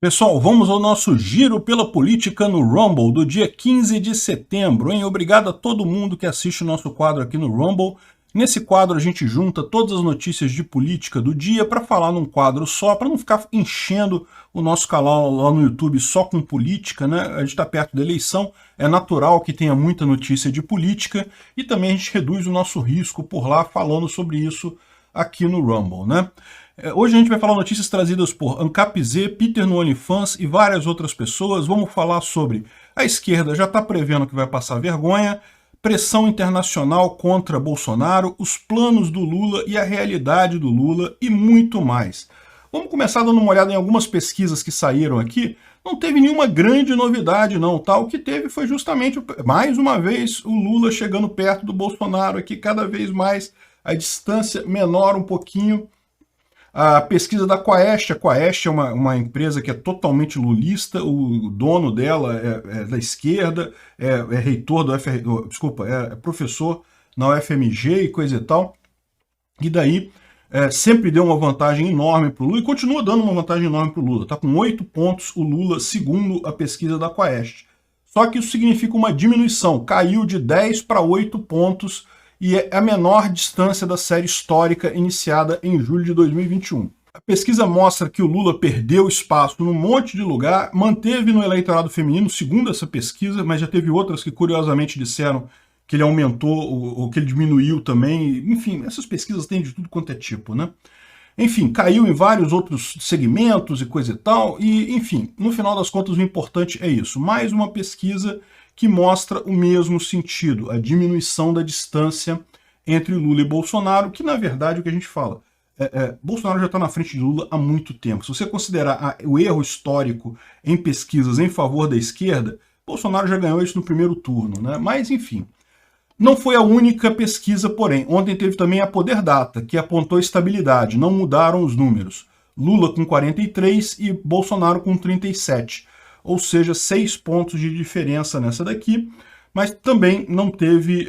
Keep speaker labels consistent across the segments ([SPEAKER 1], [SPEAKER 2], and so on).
[SPEAKER 1] Pessoal, vamos ao nosso giro pela política no Rumble do dia 15 de setembro, hein? Obrigado a todo mundo que assiste o nosso quadro aqui no Rumble. Nesse quadro a gente junta todas as notícias de política do dia para falar num quadro só, para não ficar enchendo o nosso canal lá no YouTube só com política, né? A gente está perto da eleição, é natural que tenha muita notícia de política e também a gente reduz o nosso risco por lá falando sobre isso aqui no Rumble, né? Hoje a gente vai falar notícias trazidas por Ancap Z, Peter no OnlyFans e várias outras pessoas. Vamos falar sobre a esquerda já está prevendo que vai passar vergonha, pressão internacional contra Bolsonaro, os planos do Lula e a realidade do Lula e muito mais. Vamos começar dando uma olhada em algumas pesquisas que saíram aqui. Não teve nenhuma grande novidade não, tá? O que teve foi justamente, mais uma vez, o Lula chegando perto do Bolsonaro aqui, cada vez mais a distância menor um pouquinho. A pesquisa da Quaest, a Quaest é uma empresa que é totalmente lulista, o dono dela é da esquerda, é reitor do desculpa, é professor na UFMG e coisa e tal, e daí sempre deu uma vantagem enorme para o Lula e continua dando uma vantagem enorme para o Lula. Está com 8 pontos o Lula, segundo a pesquisa da Quaest. Só que isso significa uma diminuição, caiu de 10 para 8 pontos, e é a menor distância da série histórica iniciada em julho de 2021. A pesquisa mostra que o Lula perdeu espaço num monte de lugar, manteve no eleitorado feminino, segundo essa pesquisa, mas já teve outras que curiosamente disseram que ele aumentou ou que ele diminuiu também. Enfim, essas pesquisas têm de tudo quanto é tipo, né? Enfim, caiu em vários outros segmentos e coisa e tal, e enfim, no final das contas o importante é isso. Mais uma pesquisa que mostra o mesmo sentido, a diminuição da distância entre Lula e Bolsonaro, que na verdade o que a gente fala, Bolsonaro já está na frente de Lula há muito tempo. Se você considerar o erro histórico em pesquisas em favor da esquerda, Bolsonaro já ganhou isso no primeiro turno, né? Mas enfim, não foi a única pesquisa, porém. Ontem teve também a Poder Data, que apontou estabilidade, não mudaram os números. Lula com 43 e Bolsonaro com 37. Ou seja, 6 pontos de diferença nessa daqui, mas também não teve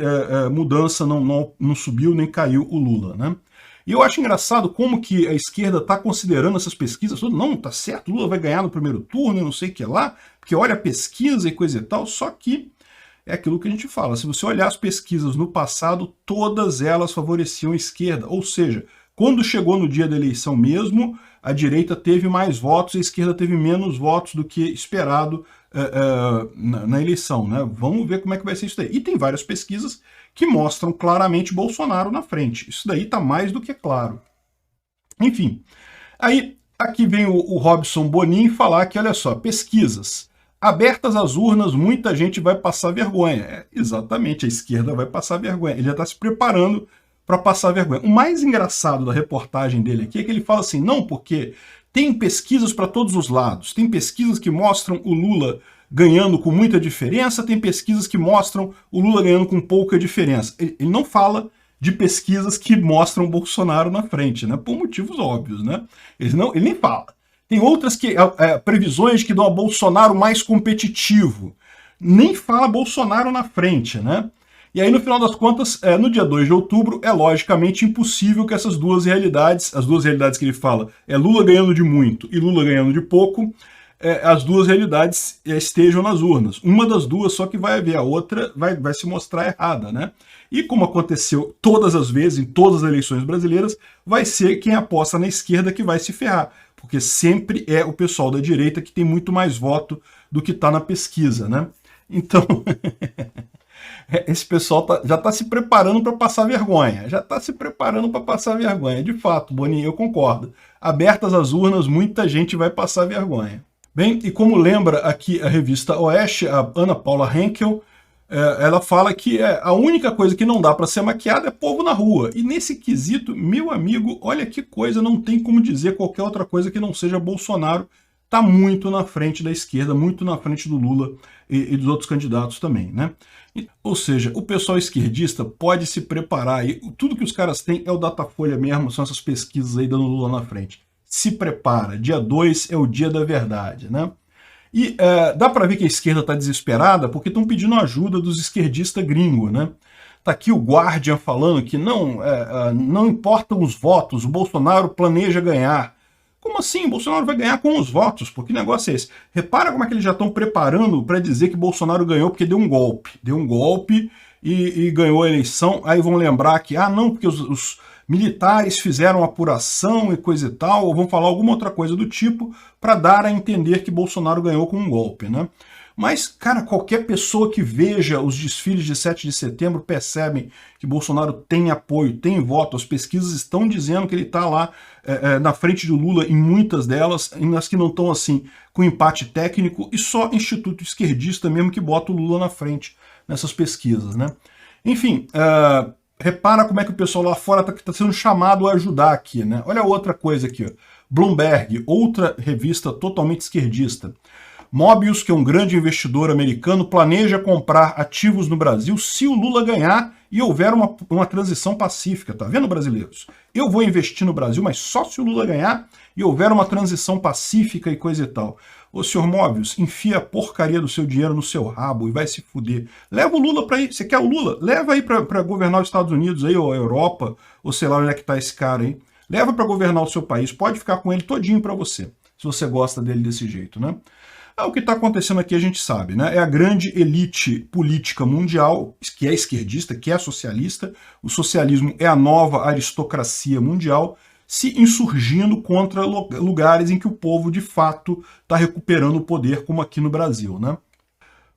[SPEAKER 1] mudança, não subiu nem caiu o Lula, né? E eu acho engraçado como que a esquerda está considerando essas pesquisas, não, tá certo, Lula vai ganhar no primeiro turno e não sei o que lá, porque olha a pesquisa e coisa e tal, só que é aquilo que a gente fala, se você olhar as pesquisas no passado, todas elas favoreciam a esquerda, ou seja, quando chegou no dia da eleição mesmo, a direita teve mais votos e a esquerda teve menos votos do que esperado na eleição, né? Vamos ver como é que vai ser isso daí. E tem várias pesquisas que mostram claramente Bolsonaro na frente. Isso daí está mais do que claro. Enfim, aí aqui vem o Robson Bonin falar que, olha só, pesquisas abertas às urnas, muita gente vai passar vergonha. Exatamente, a esquerda vai passar vergonha. Ele já está se preparando para passar vergonha. O mais engraçado da reportagem dele aqui é que ele fala assim, não, porque tem pesquisas para todos os lados, tem pesquisas que mostram o Lula ganhando com muita diferença, tem pesquisas que mostram o Lula ganhando com pouca diferença. Ele não fala de pesquisas que mostram o Bolsonaro na frente, né? Por motivos óbvios, né? Ele nem fala. Tem outras que previsões que dão a Bolsonaro mais competitivo. Nem fala Bolsonaro na frente, né? E aí, no final das contas, no dia 2 de outubro, é logicamente impossível que essas duas realidades, as duas realidades que ele fala, Lula ganhando de muito e Lula ganhando de pouco, as duas realidades estejam nas urnas. Uma das duas só que vai haver, a outra vai se mostrar errada, né? E como aconteceu todas as vezes, em todas as eleições brasileiras, vai ser quem aposta na esquerda que vai se ferrar, porque sempre é o pessoal da direita que tem muito mais voto do que está na pesquisa, né? Então... esse pessoal já está se preparando para passar vergonha. Já está se preparando para passar vergonha. De fato, Boninho, eu concordo. Abertas as urnas, muita gente vai passar vergonha. Bem, e como lembra aqui a revista Oeste, a Ana Paula Henkel, ela fala que a única coisa que não dá para ser maquiada é povo na rua. E nesse quesito, meu amigo, olha que coisa, não tem como dizer qualquer outra coisa que não seja Bolsonaro. Está muito na frente da esquerda, muito na frente do Lula e dos outros candidatos também, né? Ou seja, o pessoal esquerdista pode se preparar, e tudo que os caras têm é o Datafolha mesmo, são essas pesquisas aí dando Lula na frente. Se prepara, dia 2 é o dia da verdade, né? E dá para ver que a esquerda está desesperada porque estão pedindo ajuda dos esquerdistas gringos, né? Tá aqui o Guardian falando que não importam os votos, o Bolsonaro planeja ganhar. Como assim? Bolsonaro vai ganhar com os votos? Pô, que negócio é esse? Repara como é que eles já estão preparando para dizer que Bolsonaro ganhou porque deu um golpe. Deu um golpe e ganhou a eleição. Aí vão lembrar que, não, porque os militares fizeram apuração e coisa e tal, ou vão falar alguma outra coisa do tipo para dar a entender que Bolsonaro ganhou com um golpe, né? Mas, cara, qualquer pessoa que veja os desfiles de 7 de setembro percebe que Bolsonaro tem apoio, tem voto. As pesquisas estão dizendo que ele está lá na frente do Lula em muitas delas, e nas que não estão assim, com empate técnico, e só instituto esquerdista mesmo que bota o Lula na frente nessas pesquisas, né? Enfim, repara como é que o pessoal lá fora está sendo chamado a ajudar aqui, né? Olha outra coisa aqui, ó. Bloomberg, outra revista totalmente esquerdista. Mobius, que é um grande investidor americano, planeja comprar ativos no Brasil se o Lula ganhar e houver uma transição pacífica. Tá vendo, brasileiros? Eu vou investir no Brasil, mas só se o Lula ganhar e houver uma transição pacífica e coisa e tal. Ô, senhor Mobius, enfia a porcaria do seu dinheiro no seu rabo e vai se fuder. Leva o Lula pra aí. Você quer o Lula? Leva aí pra governar os Estados Unidos aí, ou a Europa, ou sei lá onde é que tá esse cara aí. Leva pra governar o seu país. Pode ficar com ele todinho pra você, se você gosta dele desse jeito, né? O que está acontecendo aqui a gente sabe, né? É a grande elite política mundial, que é esquerdista, que é socialista. O socialismo é a nova aristocracia mundial, se insurgindo contra lugares em que o povo, de fato, está recuperando o poder, como aqui no Brasil, né?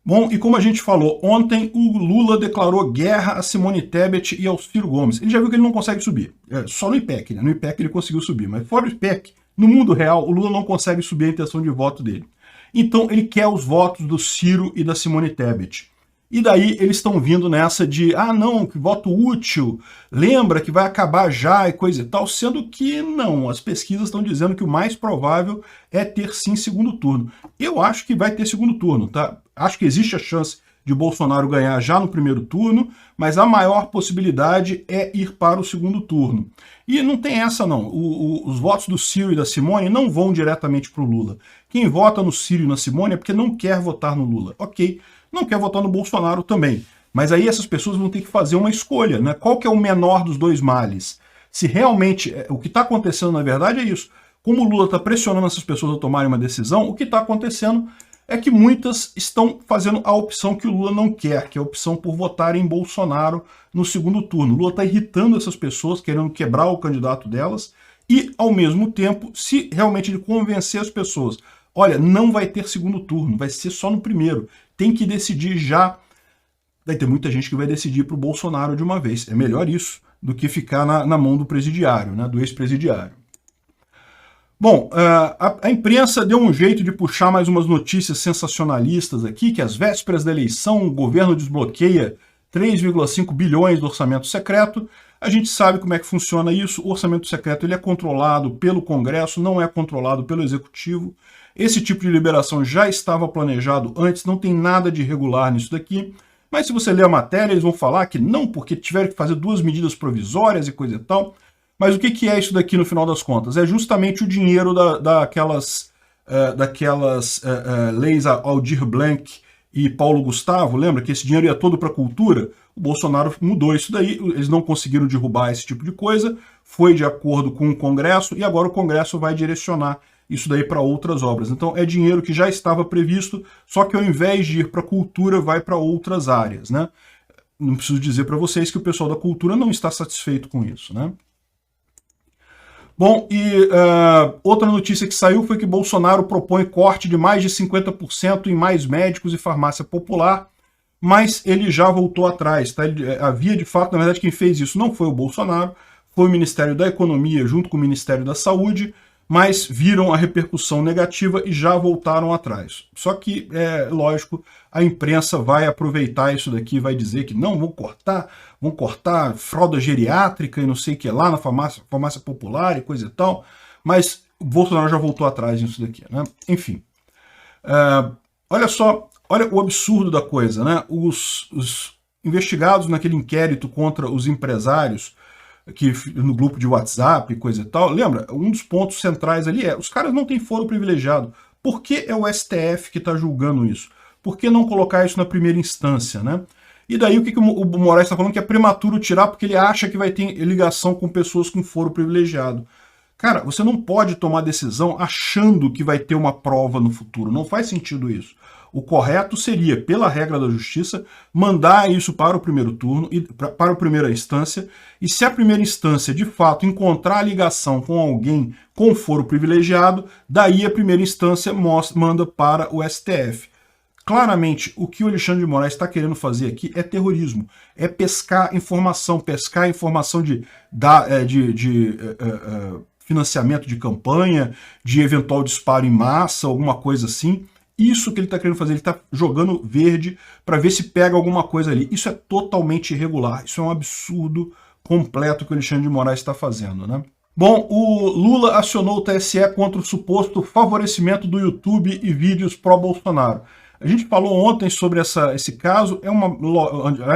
[SPEAKER 1] Bom, e como a gente falou, ontem o Lula declarou guerra a Simone Tebet e ao Ciro Gomes. Ele já viu que ele não consegue subir. Só no IPEC, né? No IPEC ele conseguiu subir, mas fora o IPEC, no mundo real, o Lula não consegue subir a intenção de voto dele. Então ele quer os votos do Ciro e da Simone Tebet. E daí eles estão vindo nessa de, não, que voto útil, lembra que vai acabar já e coisa e tal, sendo que não, as pesquisas estão dizendo que o mais provável é ter sim segundo turno. Eu acho que vai ter segundo turno, tá? Acho que existe a chance de Bolsonaro ganhar já no primeiro turno, mas a maior possibilidade é ir para o segundo turno. E não tem essa não, os votos do Ciro e da Simone não vão diretamente para o Lula. Quem vota no Ciro e na Simone é porque não quer votar no Lula. Ok, não quer votar no Bolsonaro também. Mas aí essas pessoas vão ter que fazer uma escolha, né? Qual que é o menor dos dois males? Se realmente, o que está acontecendo na verdade é isso. Como o Lula está pressionando essas pessoas a tomarem uma decisão, o que está acontecendo é que muitas estão fazendo a opção que o Lula não quer, que é a opção por votar em Bolsonaro no segundo turno. O Lula está irritando essas pessoas, querendo quebrar o candidato delas, e, ao mesmo tempo, se realmente ele convencer as pessoas, olha, não vai ter segundo turno, vai ser só no primeiro, tem que decidir já, vai ter muita gente que vai decidir para o Bolsonaro de uma vez. É melhor isso do que ficar na mão do presidiário, né, do ex-presidiário. Bom, a imprensa deu um jeito de puxar mais umas notícias sensacionalistas aqui, que às vésperas da eleição o governo desbloqueia 3,5 bilhões do orçamento secreto. A gente sabe como é que funciona isso. O orçamento secreto ele é controlado pelo Congresso, não é controlado pelo Executivo. Esse tipo de liberação já estava planejado antes, não tem nada de irregular nisso daqui. Mas se você ler a matéria, eles vão falar que não, porque tiveram que fazer 2 medidas provisórias e coisa e tal. Mas o que é isso daqui no final das contas? É justamente o dinheiro daquelas leis Aldir Blanc e Paulo Gustavo, lembra que esse dinheiro ia todo para a cultura? O Bolsonaro mudou isso daí, eles não conseguiram derrubar esse tipo de coisa, foi de acordo com o Congresso, e agora o Congresso vai direcionar isso daí para outras obras. Então é dinheiro que já estava previsto, só que ao invés de ir para a cultura, vai para outras áreas, né? Não preciso dizer para vocês que o pessoal da cultura não está satisfeito com isso, né? Bom, e outra notícia que saiu foi que Bolsonaro propõe corte de mais de 50% em mais médicos e farmácia popular, mas ele já voltou atrás, tá? Havia de fato, na verdade, quem fez isso não foi o Bolsonaro, foi o Ministério da Economia junto com o Ministério da Saúde, mas viram a repercussão negativa e já voltaram atrás. Só que, lógico, a imprensa vai aproveitar isso daqui, vai dizer que não, vão cortar fralda geriátrica e não sei o que lá na farmácia popular e coisa e tal, mas o Bolsonaro já voltou atrás nisso daqui, né? Enfim, olha só, olha o absurdo da coisa, né? Os investigados naquele inquérito contra os empresários, que no grupo de WhatsApp e coisa e tal, lembra, um dos pontos centrais ali os caras não têm foro privilegiado. Por que é o STF que está julgando isso? Por que não colocar isso na primeira instância, né? E daí o que o Moraes está falando que é prematuro tirar porque ele acha que vai ter ligação com pessoas com foro privilegiado. Cara, você não pode tomar decisão achando que vai ter uma prova no futuro. Não faz sentido isso. O correto seria, pela regra da justiça, mandar isso para o primeiro turno, para a primeira instância, e se a primeira instância, de fato, encontrar a ligação com alguém com foro privilegiado, daí a primeira instância manda para o STF. Claramente, o que o Alexandre de Moraes está querendo fazer aqui é terrorismo, é pescar informação de financiamento de campanha, de eventual disparo em massa, alguma coisa assim. Isso que ele está querendo fazer, ele está jogando verde para ver se pega alguma coisa ali. Isso é totalmente irregular, isso é um absurdo completo que o Alexandre de Moraes está fazendo, né? Bom, o Lula acionou o TSE contra o suposto favorecimento do YouTube e vídeos pró-Bolsonaro. A gente falou ontem sobre esse caso,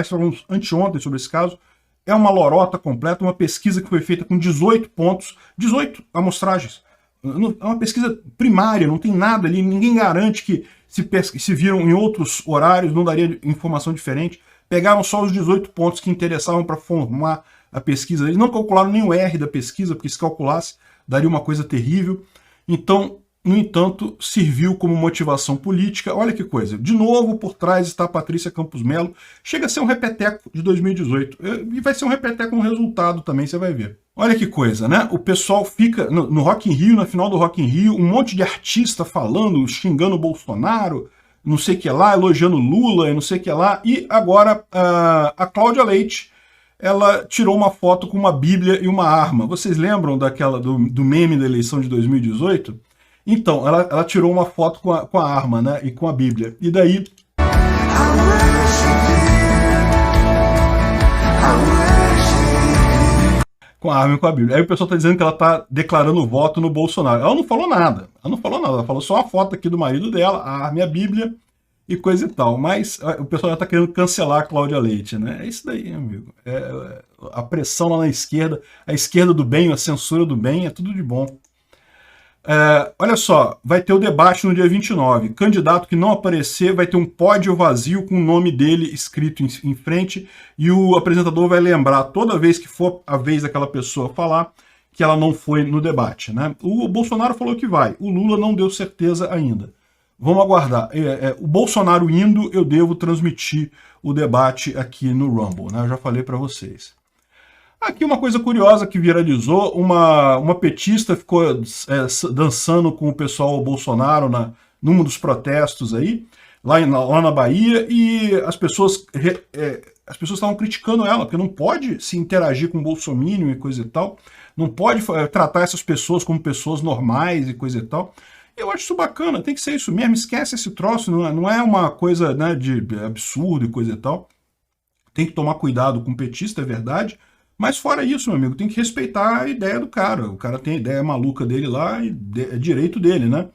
[SPEAKER 1] falamos anteontem sobre esse caso, é uma lorota completa, uma pesquisa que foi feita com 18 pontos, 18 amostragens. É uma pesquisa primária, não tem nada ali, ninguém garante que se viram em outros horários não daria informação diferente. Pegaram só os 18 pontos que interessavam para formar a pesquisa. Eles não calcularam nem o R da pesquisa, porque se calculasse daria uma coisa terrível. Então, no entanto, serviu como motivação política. Olha que coisa. De novo, por trás está a Patrícia Campos Melo. Chega a ser um repeteco de 2018. E vai ser um repeteco no resultado também, você vai ver. Olha que coisa, né? O pessoal fica no Rock in Rio, na final do Rock in Rio, um monte de artista falando, xingando o Bolsonaro, não sei o que lá, elogiando Lula, não sei o que lá. E agora a Cláudia Leite, ela tirou uma foto com uma Bíblia e uma arma. Vocês lembram do meme da eleição de 2018? Então, ela tirou uma foto com a arma, né, e com a Bíblia. E daí... com a arma e com a Bíblia. Aí o pessoal está dizendo que ela está declarando voto no Bolsonaro. Ela não falou nada. Ela falou só a foto aqui do marido dela, a arma e a Bíblia e coisa e tal. Mas o pessoal já está querendo cancelar a Cláudia Leite, né? É isso daí, amigo. A pressão lá na esquerda, a esquerda do bem, a censura do bem, é tudo de bom. Olha só, vai ter o debate no dia 29. Candidato que não aparecer vai ter um pódio vazio com o nome dele escrito em frente e o apresentador vai lembrar toda vez que for a vez daquela pessoa falar que ela não foi no debate, né? O Bolsonaro falou que vai, o Lula não deu certeza ainda. Vamos aguardar. O Bolsonaro indo, eu devo transmitir o debate aqui no Rumble, né? Eu já falei para vocês. Aqui uma coisa curiosa que viralizou, uma petista ficou dançando com o pessoal Bolsonaro num dos protestos aí, lá na Bahia, e as pessoas estavam criticando ela, porque não pode se interagir com o bolsominion e coisa e tal, não pode tratar essas pessoas como pessoas normais e coisa e tal. Eu acho isso bacana, tem que ser isso mesmo, esquece esse troço, não é uma coisa, né, de absurdo e coisa e tal. Tem que tomar cuidado com o petista, é verdade. Mas fora isso, meu amigo, tem que respeitar a ideia do cara. O cara tem a ideia maluca dele lá e é direito dele, né?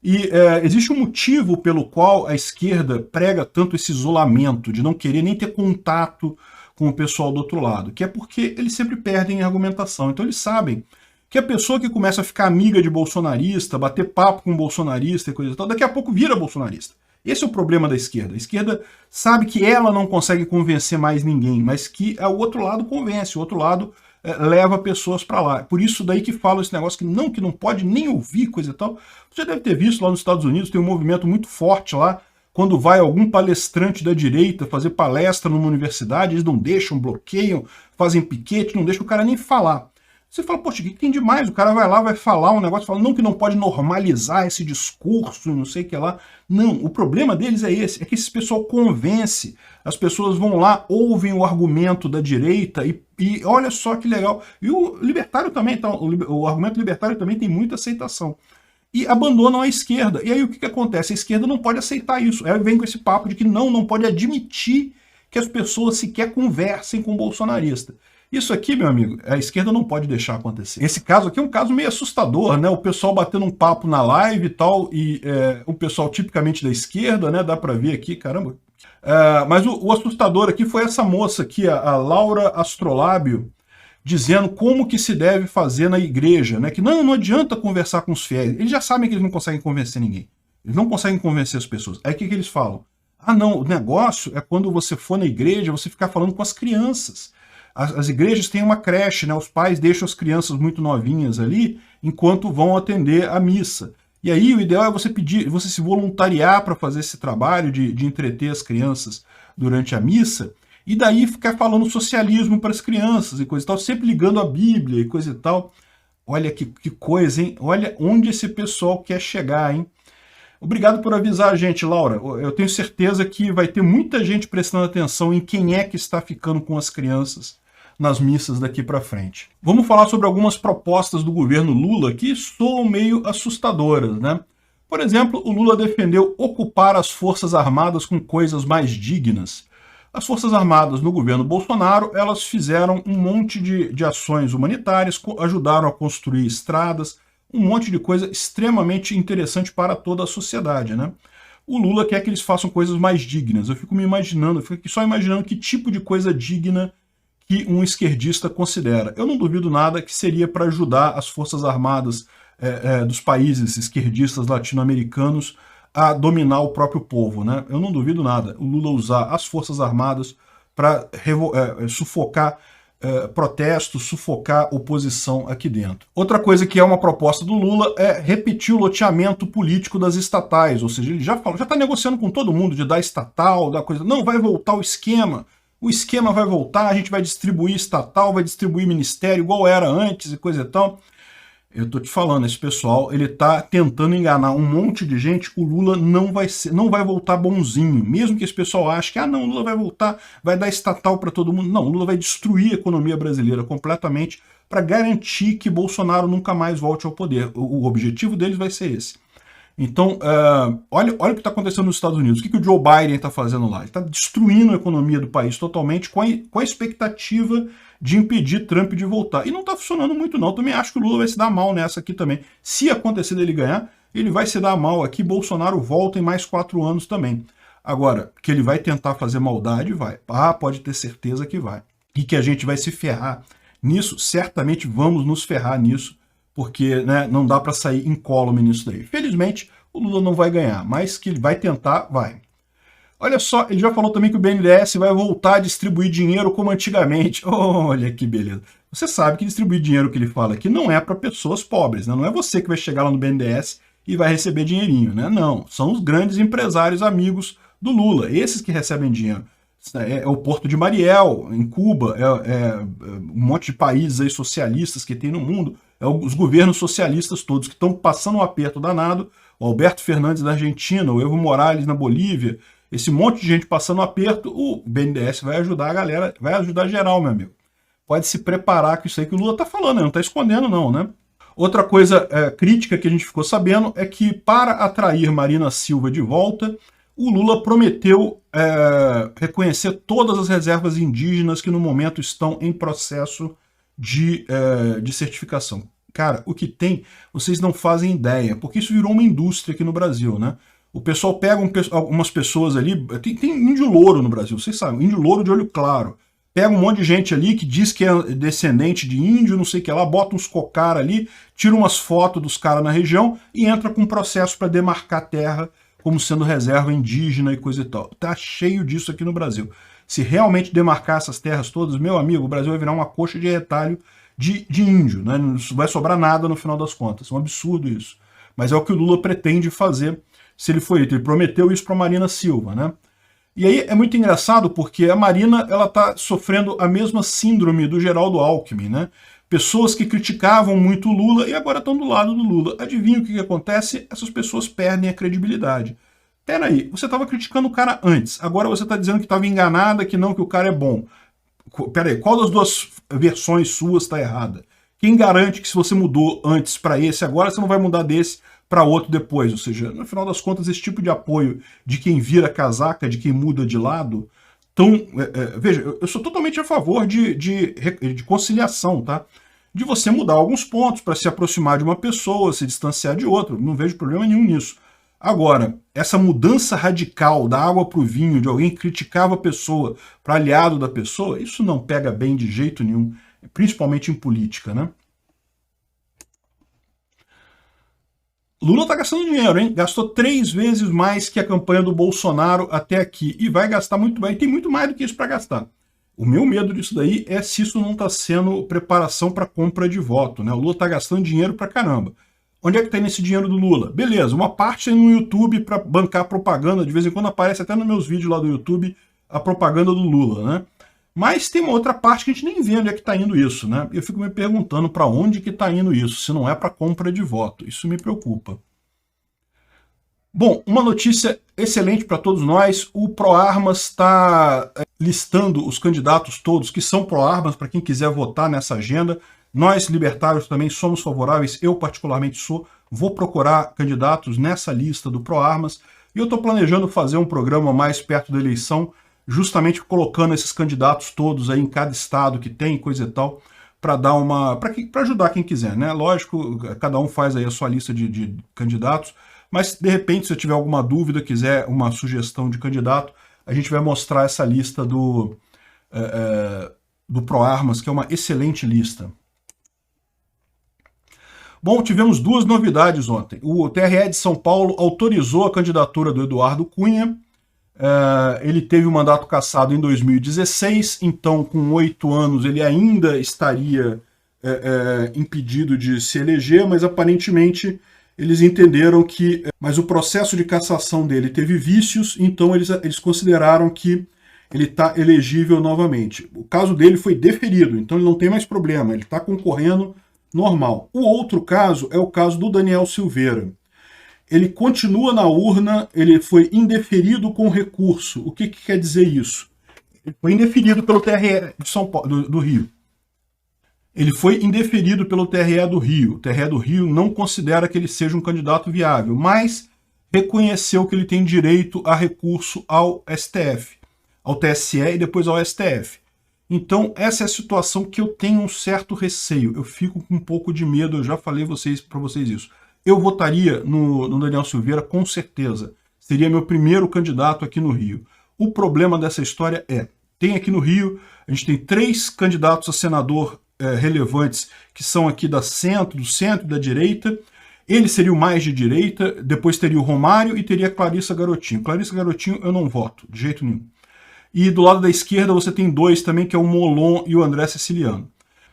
[SPEAKER 1] E existe um motivo pelo qual a esquerda prega tanto esse isolamento, de não querer nem ter contato com o pessoal do outro lado, que é porque eles sempre perdem em argumentação. Então eles sabem que a pessoa que começa a ficar amiga de bolsonarista, bater papo com bolsonarista e coisa e tal, daqui a pouco vira bolsonarista. Esse é o problema da esquerda. A esquerda sabe que ela não consegue convencer mais ninguém, mas que o outro lado convence, o outro lado leva pessoas para lá. Por isso daí que fala esse negócio que não pode nem ouvir, coisa e tal. Você deve ter visto lá nos Estados Unidos, tem um movimento muito forte lá, quando vai algum palestrante da direita fazer palestra numa universidade, eles não deixam, bloqueiam, fazem piquete, não deixam o cara nem falar. Você fala, poxa, o que tem demais? O cara vai lá, vai falar um negócio, fala, não, que não pode normalizar esse discurso, não sei o que lá. Não, o problema deles é esse, é que esse pessoal convence, as pessoas vão lá, ouvem o argumento da direita e olha só que legal. E o libertário também, então, o argumento libertário também tem muita aceitação. E abandonam a esquerda. E aí o que acontece? A esquerda não pode aceitar isso. Aí vem com esse papo de que não pode admitir que as pessoas sequer conversem com o bolsonarista. Isso aqui, meu amigo, a esquerda não pode deixar acontecer. Esse caso aqui é um caso meio assustador, né? O pessoal batendo um papo na live e tal, e o pessoal tipicamente da esquerda, né? Dá pra ver aqui, caramba. Mas o assustador aqui foi essa moça aqui, a Laura Astrolábio, dizendo como que se deve fazer na igreja, né? Que não adianta conversar com os fiéis. Eles já sabem que eles não conseguem convencer ninguém. Eles não conseguem convencer as pessoas. Aí o que eles falam? Ah, não, o negócio é quando você for na igreja, você ficar falando com as crianças. As igrejas têm uma creche, né? Os pais deixam as crianças muito novinhas ali enquanto vão atender a missa. E aí o ideal é você pedir, você se voluntariar para fazer esse trabalho de entreter as crianças durante a missa, e daí ficar falando socialismo para as crianças e coisa e tal, sempre ligando a Bíblia e coisa e tal. Olha que coisa, hein? Olha onde esse pessoal quer chegar, hein? Obrigado por avisar a gente, Laura. Eu tenho certeza que vai ter muita gente prestando atenção em quem é que está ficando com as crianças nas missas daqui para frente. Vamos falar sobre algumas propostas do governo Lula que soam meio assustadoras, né? Por exemplo, o Lula defendeu ocupar as Forças Armadas com coisas mais dignas. As Forças Armadas no governo Bolsonaro, elas fizeram um monte de ações humanitárias, ajudaram a construir estradas, um monte de coisa extremamente interessante para toda a sociedade, né? O Lula quer que eles façam coisas mais dignas. Eu fico me imaginando, eu fico aqui só imaginando que tipo de coisa digna que um esquerdista considera. Eu não duvido nada que seria para ajudar as Forças Armadas dos países esquerdistas latino-americanos a dominar o próprio povo, né? Eu não duvido nada o Lula usar as Forças Armadas para sufocar protestos, sufocar oposição aqui dentro. Outra coisa que é uma proposta do Lula é repetir o loteamento político das estatais, ou seja, ele já falou, já está negociando com todo mundo de dar estatal, da coisa. Não, vai voltar o esquema vai voltar, a gente vai distribuir estatal, vai distribuir ministério, igual era antes e coisa e tal. Eu tô te falando, esse pessoal, ele tá tentando enganar um monte de gente, o Lula não vai voltar bonzinho, mesmo que esse pessoal ache que, não, o Lula vai voltar, vai dar estatal para todo mundo. Não, o Lula vai destruir a economia brasileira completamente para garantir que Bolsonaro nunca mais volte ao poder. O objetivo deles vai ser esse. Então, olha o que está acontecendo nos Estados Unidos. O que o Joe Biden está fazendo lá? Ele está destruindo a economia do país totalmente com a expectativa de impedir Trump de voltar. E não está funcionando muito, não. Eu também acho que o Lula vai se dar mal nessa aqui também. Se acontecer dele ganhar, ele vai se dar mal aqui. Bolsonaro volta em mais 4 anos também. Agora, que ele vai tentar fazer maldade, vai. Pode ter certeza que vai. E que a gente vai se ferrar nisso, certamente vamos nos ferrar nisso, porque, né, não dá para sair incólume nisso daí. Felizmente, o Lula não vai ganhar, mas que ele vai tentar, vai. Olha só, ele já falou também que o BNDES vai voltar a distribuir dinheiro como antigamente. Olha que beleza. Você sabe que distribuir dinheiro que ele fala aqui não é para pessoas pobres, né? Não é você que vai chegar lá no BNDES e vai receber dinheirinho, né? Não, são os grandes empresários amigos do Lula, esses que recebem dinheiro. É o Porto de Mariel, em Cuba, um monte de países aí socialistas que tem no mundo, os governos socialistas todos que estão passando um aperto danado, o Alberto Fernandes da Argentina, o Evo Morales na Bolívia, esse monte de gente passando um aperto, o BNDES vai ajudar a galera, vai ajudar geral, meu amigo. Pode se preparar com isso aí que o Lula está falando, né? Não está escondendo não, né? Outra coisa crítica que a gente ficou sabendo é que para atrair Marina Silva de volta, o Lula prometeu reconhecer todas as reservas indígenas que no momento estão em processo de certificação. Cara, o que tem, vocês não fazem ideia, porque isso virou uma indústria aqui no Brasil, né? O pessoal pega algumas pessoas ali, tem índio louro no Brasil, vocês sabem, índio louro de olho claro. Pega um monte de gente ali que diz que é descendente de índio, não sei o que lá, bota uns cocar ali, tira umas fotos dos caras na região e entra com um processo para demarcar terra como sendo reserva indígena e coisa e tal. Tá cheio disso aqui no Brasil. Se realmente demarcar essas terras todas, meu amigo, o Brasil vai virar uma coxa de retalho de índio, né? Não vai sobrar nada no final das contas. É um absurdo isso. Mas é o que o Lula pretende fazer se ele for eleito. Ele prometeu isso para Marina Silva, né? E aí é muito engraçado porque a Marina, ela está sofrendo a mesma síndrome do Geraldo Alckmin, né? Pessoas que criticavam muito o Lula e agora estão do lado do Lula. Adivinha o que acontece? Essas pessoas perdem a credibilidade. Peraí, você estava criticando o cara antes, agora você está dizendo que estava enganada, que não, que o cara é bom. Peraí, qual das duas versões suas está errada? Quem garante que se você mudou antes para esse, agora você não vai mudar desse para outro depois? Ou seja, no final das contas, esse tipo de apoio de quem vira casaca, de quem muda de lado, veja, eu sou totalmente a favor de conciliação, tá? De você mudar alguns pontos para se aproximar de uma pessoa, se distanciar de outra, não vejo problema nenhum nisso. Agora, essa mudança radical da água para o vinho, de alguém que criticava a pessoa para aliado da pessoa, isso não pega bem de jeito nenhum, principalmente em política, né? Lula tá gastando dinheiro, hein? Gastou 3 vezes mais que a campanha do Bolsonaro até aqui. E vai gastar muito bem. Tem muito mais do que isso para gastar. O meu medo disso daí é se isso não está sendo preparação para compra de voto, né? O Lula está gastando dinheiro pra caramba. Onde é que está indo esse dinheiro do Lula? Beleza, uma parte é no YouTube para bancar propaganda, de vez em quando aparece até nos meus vídeos lá do YouTube a propaganda do Lula, né? Mas tem uma outra parte que a gente nem vê onde é que está indo isso, né? Eu fico me perguntando para onde que está indo isso, se não é para compra de voto. Isso me preocupa. Bom, uma notícia excelente para todos nós, o ProArmas está listando os candidatos todos que são pró-armas, para quem quiser votar nessa agenda. Nós, libertários, também somos favoráveis, eu particularmente sou, vou procurar candidatos nessa lista do pró-armas, e eu estou planejando fazer um programa mais perto da eleição, justamente colocando esses candidatos todos aí em cada estado que tem, coisa e tal, para dar para ajudar quem quiser, né? Lógico, cada um faz aí a sua lista de candidatos, mas de repente, se eu tiver alguma dúvida, quiser uma sugestão de candidato, a gente vai mostrar essa lista do ProArmas, que é uma excelente lista. Bom, tivemos duas novidades ontem. O TRE de São Paulo autorizou a candidatura do Eduardo Cunha. Ele teve o mandato cassado em 2016, então com 8 anos ele ainda estaria impedido de se eleger, mas aparentemente eles entenderam que... Mas o processo de cassação dele teve vícios, então eles consideraram que ele está elegível novamente. O caso dele foi deferido, então ele não tem mais problema, ele está concorrendo normal. O outro caso é o caso do Daniel Silveira. Ele continua na urna, ele foi indeferido com recurso. O que quer dizer isso? Ele foi indeferido pelo TRE de São Paulo, do Rio. Ele foi indeferido pelo TRE do Rio. O TRE do Rio não considera que ele seja um candidato viável, mas reconheceu que ele tem direito a recurso ao STF, ao TSE e depois ao STF. Então, essa é a situação que eu tenho um certo receio. Eu fico com um pouco de medo, eu já falei para vocês isso. Eu votaria no Daniel Silveira, com certeza. Seria meu primeiro candidato aqui no Rio. O problema dessa história tem aqui no Rio, a gente tem 3 candidatos a senador relevantes que são aqui do centro e da direita. Ele seria o mais de direita, depois teria o Romário e teria a Clarissa Garotinho. Clarissa Garotinho eu não voto, de jeito nenhum. E do lado da esquerda você tem 2 também, que é o Molon e o André Siciliano.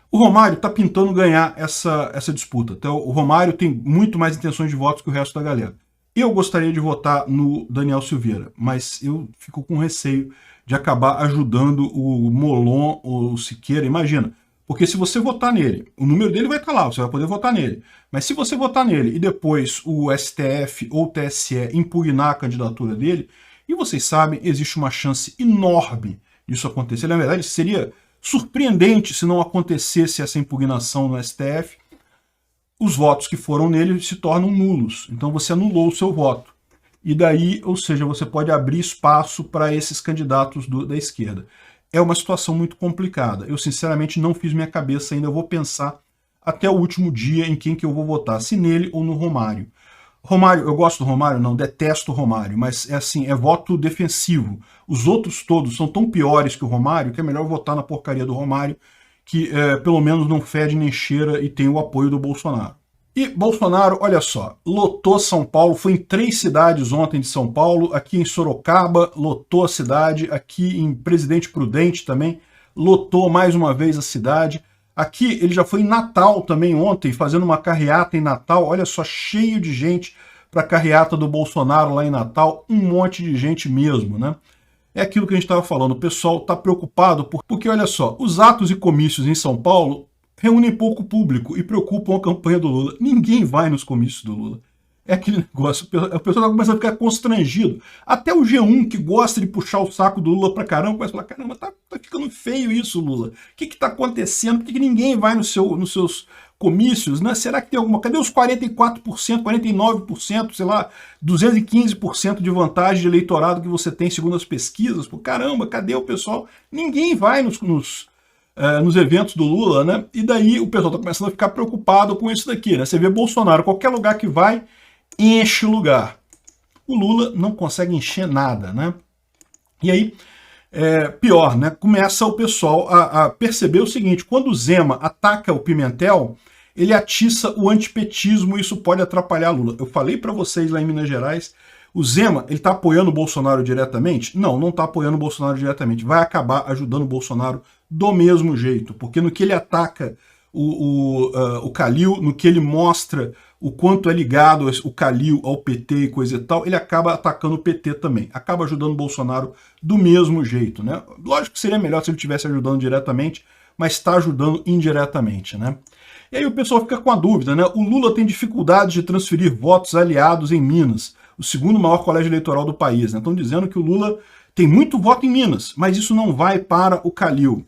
[SPEAKER 1] O Romário está pintando ganhar essa disputa. Então, o Romário tem muito mais intenções de votos que o resto da galera. Eu gostaria de votar no Daniel Silveira, mas eu fico com receio de acabar ajudando o Molon ou o Siqueira. Imagina, porque se você votar nele, o número dele vai estar lá, você vai poder votar nele. Mas se você votar nele e depois o STF ou o TSE impugnar a candidatura dele, e vocês sabem, existe uma chance enorme disso acontecer. Na verdade, seria surpreendente se não acontecesse essa impugnação no STF. Os votos que foram nele se tornam nulos. Então você anulou o seu voto. E daí, ou seja, você pode abrir espaço para esses candidatos da esquerda. É uma situação muito complicada. Eu, sinceramente, não fiz minha cabeça ainda. Eu vou pensar até o último dia em quem que eu vou votar, se nele ou no Romário. Romário, eu gosto do Romário? Não, detesto o Romário, mas é assim, é voto defensivo. Os outros todos são tão piores que o Romário que é melhor votar na porcaria do Romário, que pelo menos não fede nem cheira e tem o apoio do Bolsonaro. E Bolsonaro, olha só, lotou São Paulo, foi em 3 cidades ontem de São Paulo, aqui em Sorocaba, lotou a cidade, aqui em Presidente Prudente também, lotou mais uma vez a cidade. Aqui ele já foi em Natal também ontem, fazendo uma carreata em Natal, olha só, cheio de gente para a carreata do Bolsonaro lá em Natal, um monte de gente mesmo, né? É aquilo que a gente estava falando, o pessoal está preocupado, porque olha só, os atos e comícios em São Paulo reúnem pouco público e preocupam a campanha do Lula. Ninguém vai nos comícios do Lula. É aquele negócio, o pessoal começa a ficar constrangido. Até o G1, que gosta de puxar o saco do Lula pra caramba, começa a falar, caramba, tá ficando feio isso, Lula. O que tá acontecendo? Por que ninguém vai nos seus comícios, né? Será que tem alguma... Cadê os 44%, 49%, sei lá, 215% de vantagem de eleitorado que você tem segundo as pesquisas? Pô, caramba, cadê o pessoal? Ninguém vai nos eventos do Lula, né? E daí o pessoal tá começando a ficar preocupado com isso daqui, né? Você vê Bolsonaro, qualquer lugar que vai, enche o lugar. O Lula não consegue encher nada, né? E aí, pior, né? Começa o pessoal a perceber o seguinte, quando o Zema ataca o Pimentel, ele atiça o antipetismo e isso pode atrapalhar Lula. Eu falei para vocês lá em Minas Gerais, O Zema, ele está apoiando o Bolsonaro diretamente? Não, não está apoiando o Bolsonaro diretamente. Vai acabar ajudando o Bolsonaro do mesmo jeito, porque no que ele ataca o Calil, no que ele mostra o quanto é ligado o Calil ao PT e coisa e tal, ele acaba atacando o PT também. Acaba ajudando o Bolsonaro do mesmo jeito, né? Lógico que seria melhor se ele estivesse ajudando diretamente, mas está ajudando indiretamente, né? E aí o pessoal fica com a dúvida, né? O Lula tem dificuldade de transferir votos aliados em Minas, o segundo maior colégio eleitoral do país, né? Estão dizendo que o Lula tem muito voto em Minas, mas isso não vai para o Calil.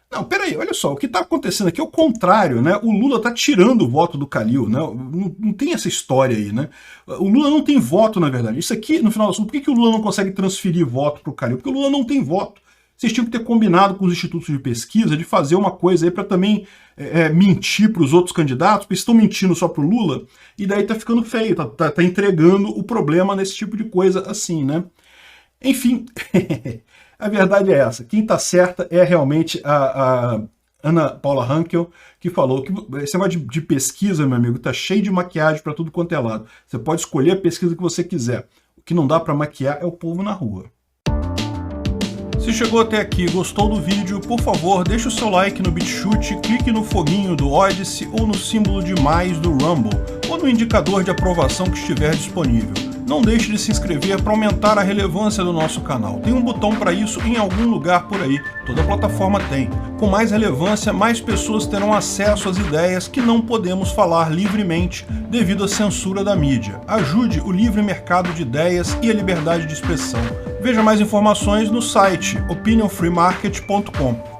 [SPEAKER 1] Não, peraí, olha só, o que está acontecendo aqui é o contrário, né? O Lula está tirando o voto do Calil, né? Não tem essa história aí, né? O Lula não tem voto, na verdade. Isso aqui, no final do assunto, por que o Lula não consegue transferir voto para o Calil? Porque o Lula não tem voto. Vocês tinham que ter combinado com os institutos de pesquisa de fazer uma coisa aí para também mentir para os outros candidatos, porque estão mentindo só para o Lula, e daí tá ficando feio, tá entregando o problema nesse tipo de coisa assim, né? Enfim, a verdade é essa. Quem tá certa é realmente a Ana Paula Hankel, que falou que esse negócio de pesquisa, meu amigo, tá cheio de maquiagem para tudo quanto é lado. Você pode escolher a pesquisa que você quiser. O que não dá para maquiar é o povo na rua. Se chegou até aqui e gostou do vídeo, por favor, deixe o seu like no BitChute, clique no foguinho do Odysee ou no símbolo de mais do Rumble, ou no indicador de aprovação que estiver disponível. Não deixe de se inscrever para aumentar a relevância do nosso canal. Tem um botão para isso em algum lugar por aí, toda plataforma tem. Com mais relevância, mais pessoas terão acesso às ideias que não podemos falar livremente devido à censura da mídia. Ajude o livre mercado de ideias e a liberdade de expressão. Veja mais informações no site opinionfreemarket.com.